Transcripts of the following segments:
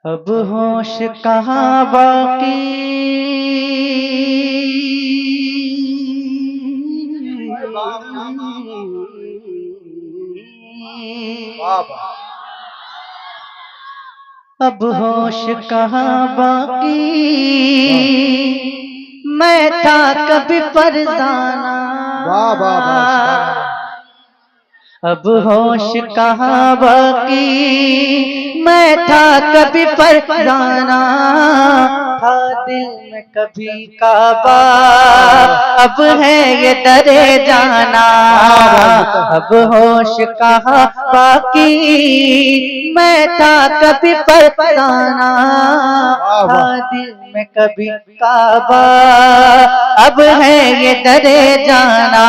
अब होश कहाँ बाकी, अब होश कहाँ बाकी, मैं था कभी फरजाना। अब होश कहाँ बाकी, मैं था कभी फरजाना। था दिल में कभी काबा, अब है ये दरे जाना। अब होश कहाँ बाकी, मैं था कभी फरजाना। था दिल में कभी काबा, अब है ये दरे जाना।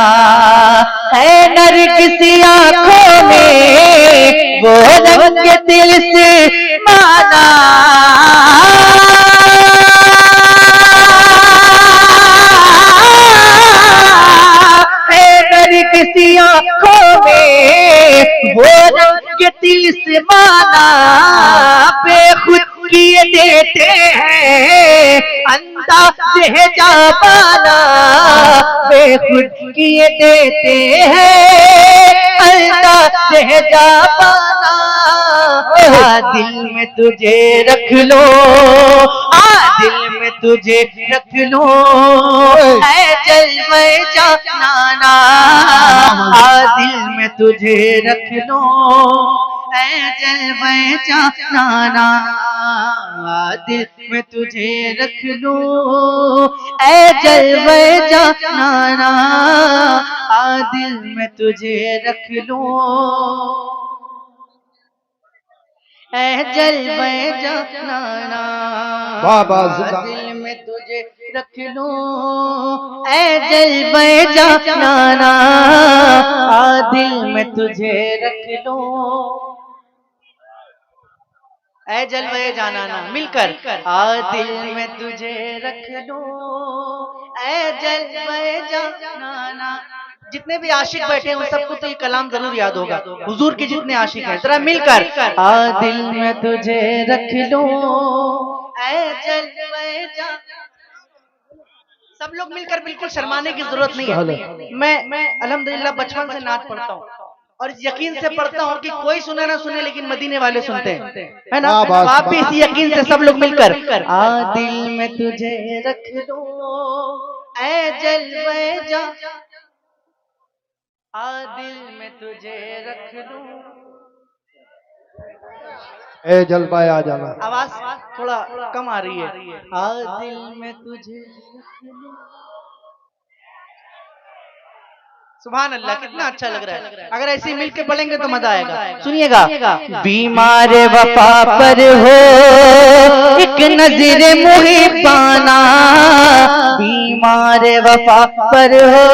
है नरगिसी आँखों में वो रंग दिल से माना। है नरगिसी आँखों में वो रंग दिल से माना। बेखुद किए देते हैं अंदाज़ है जाबाना। बेखुद किए देते हैं अंदाज़ है जाबाना। दिल में तुझे रख लो, दिल में तुझे रख लो, है जलवे जाना। दिल में तुझे रख लो, है जलवे जाना। दिल में तुझे रख लो, ऐ जलवे जाना। दिल में तुझे रख लो, ऐ जलवे जाना। दिल में तुझे रख लो, ऐ जलवे जाना। दिल में तुझे रख लो, ऐ जलवे जाना। मिलकर दिल में तुझे रख लो, ऐ जलवे जाना। जितने भी आशिक बैठे हैं उन सबको तो ये कलाम जरूर याद होगा। हुजूर के जितने आशिक हैं जरा मिलकर दिल में तुझे रख लो, ऐ जलवे जाना। सब लोग मिलकर, बिल्कुल शर्माने की जरूरत नहीं है। मैं अल्हम्दुलिल्लाह बचपन से नाच पढ़ता हूँ और यकीन से पढ़ता हूँ कि कोई सुने ना सुने लेकिन मदीने वाले सुनते हैं, है ना। तो आप भी इसी यकीन से सब लोग मिलकर दिल में तुझे रख लो, ऐ जलवे जाना। दिल में तुझे रख लो, ए जलवाए आ जाना। आवाज थोड़ा कम आ रही है। दिल में तुझे रख लो। सुभान अल्लाह, कितना अच्छा लग रहा है। अगर ऐसे ही मिलके पढ़ेंगे तो मजा आएगा। सुनिएगा, बीमार वफा पर हो एक नजर मुहिबाना। बीमार वफा पर हो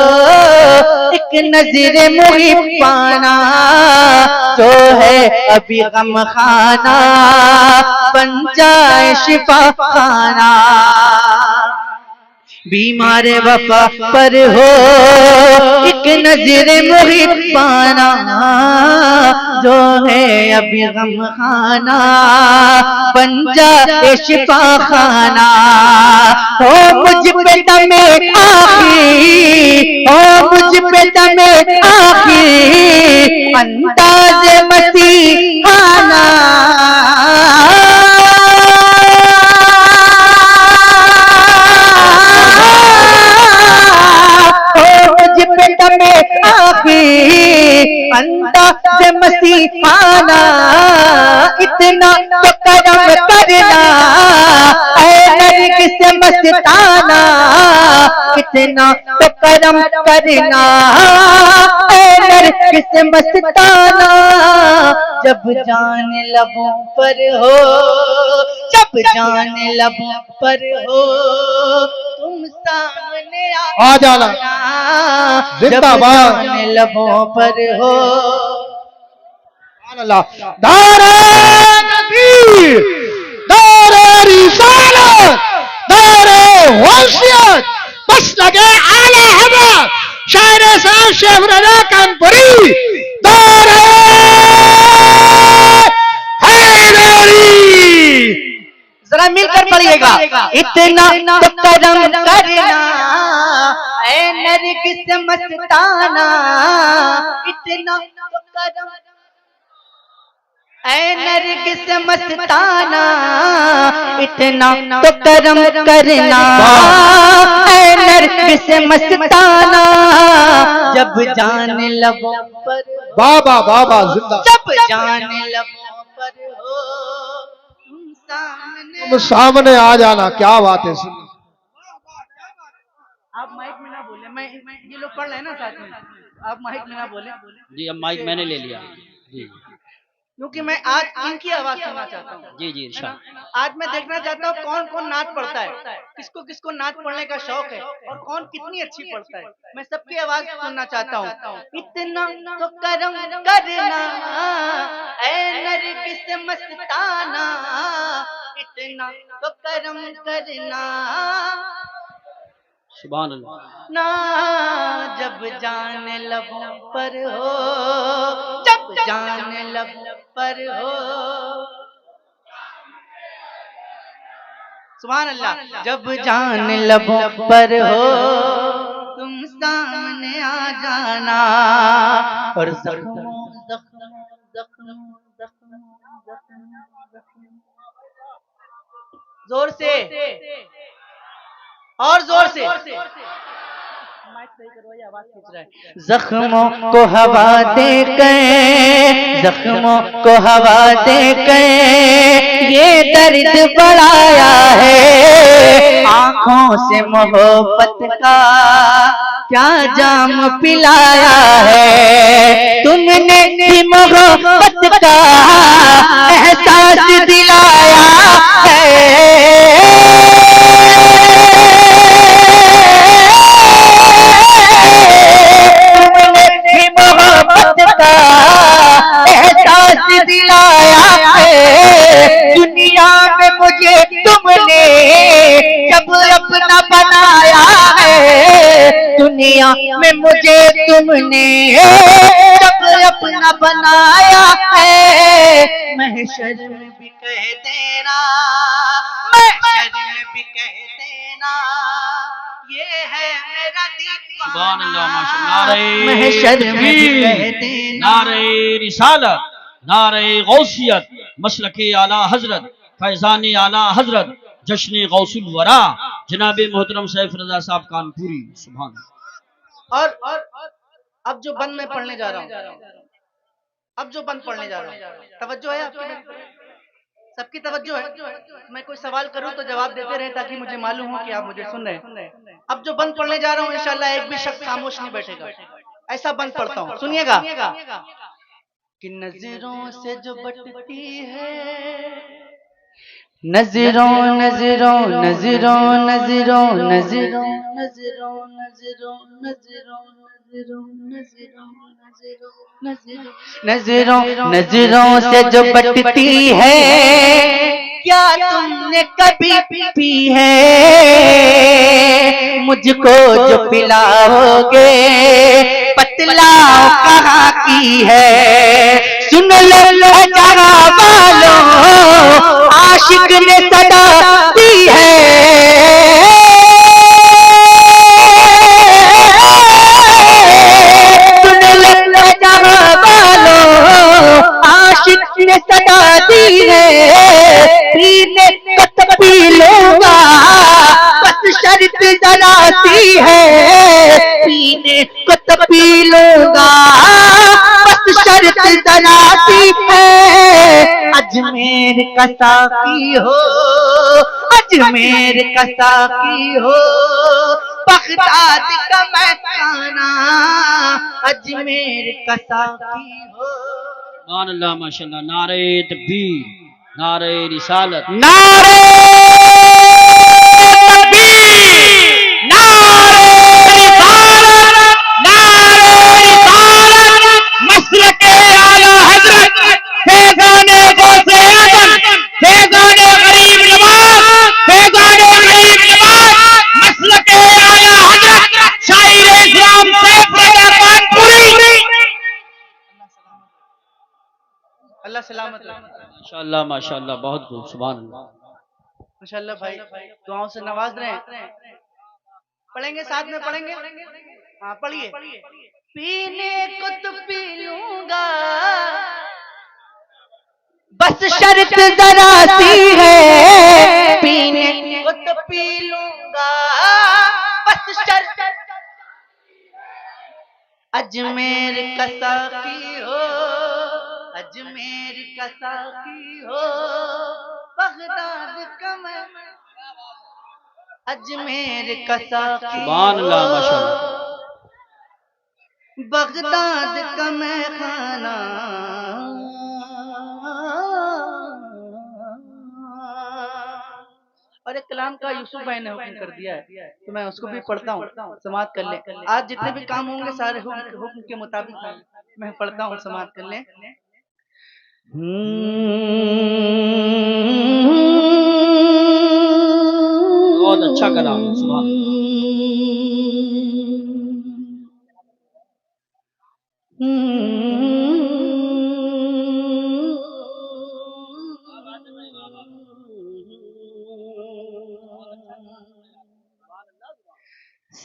एक नजर मुहिबाना। जो है अभी गम खाना बन जाए शिफा खाना। बीमार वफा पर हो एक नजर मुहिबाना। जो है अभी गम खाना बन जाए शिफा खाना। हो मुझ पे दमे आखी, हो मुझ पे दमे आखी, अंदाज मसीहाना। अंदाज़ मसीहाना। इतना तो करम करना ऐ नरगिस मस्ताना। इतना तो करम करना ऐ नरगिस मस्ताना। जब जान लबों पर हो, जब जान लबों पर हो, तुम सामने आ जाना। जिंदाबाद। जान लबों पर हो, दारे नबी, दारे रिसालत, दारे वसीयत, बस लगे आला हज़रत शायर साहब शेख रज़ा कानपुरी। दारे हैदरी जरा मिलकर पढ़िएगा। इतना तो करम करना ऐ नरगिस मस्ताना, इतना तो करम ऐ नरगिस मस्ताना, इतना तो करम करना ऐ नरगिस मस्ताना, जब जान लबों पर बाबा बाबा जिंदा, जब जान लबों पर हो तुम सामने आ जाना। क्या बात है। आप माइक में ना बोले, मैं ये लोग पढ़ रहे हैं ना साथ में, आप माइक में ना बोले। जी अब माइक मैंने ले लिया जी, क्योंकि मैं आज इनकी आवाज सुनना चाहता हूँ। जी जी इरशाद। आज मैं देखना चाहता हूँ कौन कौन नाच पढ़ता है, किसको किसको नाच पढ़ने का शौक है और कौन कितनी अच्छी पढ़ता है। मैं सबकी आवाज सुनना चाहता हूँ। इतना तो करम करना ऐ नरगिस मस्ताना, इतना तो करम करना सुभान अल्लाह। ना, जब जान लबों पर हो, जब जान लबों पर हो। सुभान अल्लाह। जब जान लबों पर हो तुम सामने आ जाना, और जख्मों जख्मों जख्मों जख्मों जख्मों, जोर से और जोर से, जख्मों को हवा दे कर, जख्मों को हवा दे कर ये दर्द बढ़ाया है, आंखों से मोहब्बत का क्या जाम पिलाया है, तुमने भी मोहब्बत का एहसास दिलाया है। एहसास दिलाया है, दुनिया में मुझे तुमने जब अपना बनाया है, दुनिया में मुझे तुमने जब अपना बनाया है। महशर में भी कह देना, महशर में भी कह देना ये है मेरा सुभान अल्लाह दीवाना, माशाअल्लाह। नारे महशर में भी कह तकबीर, देना, नारे रिसालत, नारे गौसियत, मसलके आला हजरत, फैजान आला हजरत, जश्न गौसुल वरा, जनाब मोहतरम सैफ रजा साहब कानपुरी। सुभान और अब जो बंद मैं पढ़ने जा रहा हूँ, अब जो बंद पढ़ने जा रहा हूँ, तवज्जो है आपकी मेरी तरफ? सबकी तवज्जो है? मैं कोई सवाल करूं तो जवाब देते रहे ताकि मुझे मालूम हो कि आप मुझे सुन रहे हैं। अब जो बंद पढ़ने जा रहा हूँ इंशाल्लाह एक भी शख्स खामोश नहीं बैठेगा, ऐसा बंद पढ़ता हूँ, सुनिएगा। कि नजरों से जो बटती है, नजरों नजरों नजरों नजरों नजरों नजरों नजरों नजरों नजरों नजरों नजरों नजरों से जो बटती है, क्या तुमने कभी पी है, मुझको जो पिलाओगे बतलाओ कहाँ की है। सुन लो जहाँ वालों आशिक ने सदा दी है, सुन लो जहाँ वालों आशिक ने सदा दी है, पीने को तो पी लूंगा बस शर्त जरा सी है, पीने को तो पी लूंगा बस शर्त जरा सी है। अजमेर का साकी हो, अजमेर का साकी हो, बगदाद का मैं खाना, अजमेर का साकी हो। सुभान अल्लाह माशाअल्लाह। नारे तकबीर, नारे रिसालत, नारे तकबीर, नारे रिसालत, नारे रिसालत, मसलके आला हजरत, फैजाने गौसे आजम, फैजाने गरीब नवाज, फैजाने गरीब नवाज, मसलके आला हजरत, शायर इस्लाम सैफ रजा कानपुरी। अल्लाह सलामत रखे। माशाअल्लाह माशाअल्लाह, बहुत खूब। सुभान अल्लाह। माशाल्लाह भाई दुआओं से नवाज रहे हैं। पढ़ेंगे साथ में पढ़ेंगे। हाँ पढ़िए। पीने को तो पी लूंगा बस शर्त जरा सी है, पीने को तो पी लूंगा बस शर्त अजमेर का साकी हो, अजमेर का साकी हो, बगदाद का मैं अजमेर का साकी सुभान अल्लाह हो, माशाअल्लाह। बगदाद का मैं खाना और एक कलाम का यूसुफ भाई ने हुक्म कर दिया है तो मैं उसको भी पढ़ता हूँ, समाप्त कर ले। आज जितने भी काम होंगे सारे हुक्म के मुताबिक मैं पढ़ता हूँ, समाप्त कर ले। बहुत अच्छा कलाम है, सुभान अल्लाह।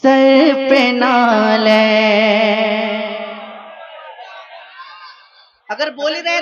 सर पे नाले अगर बोल ही रहे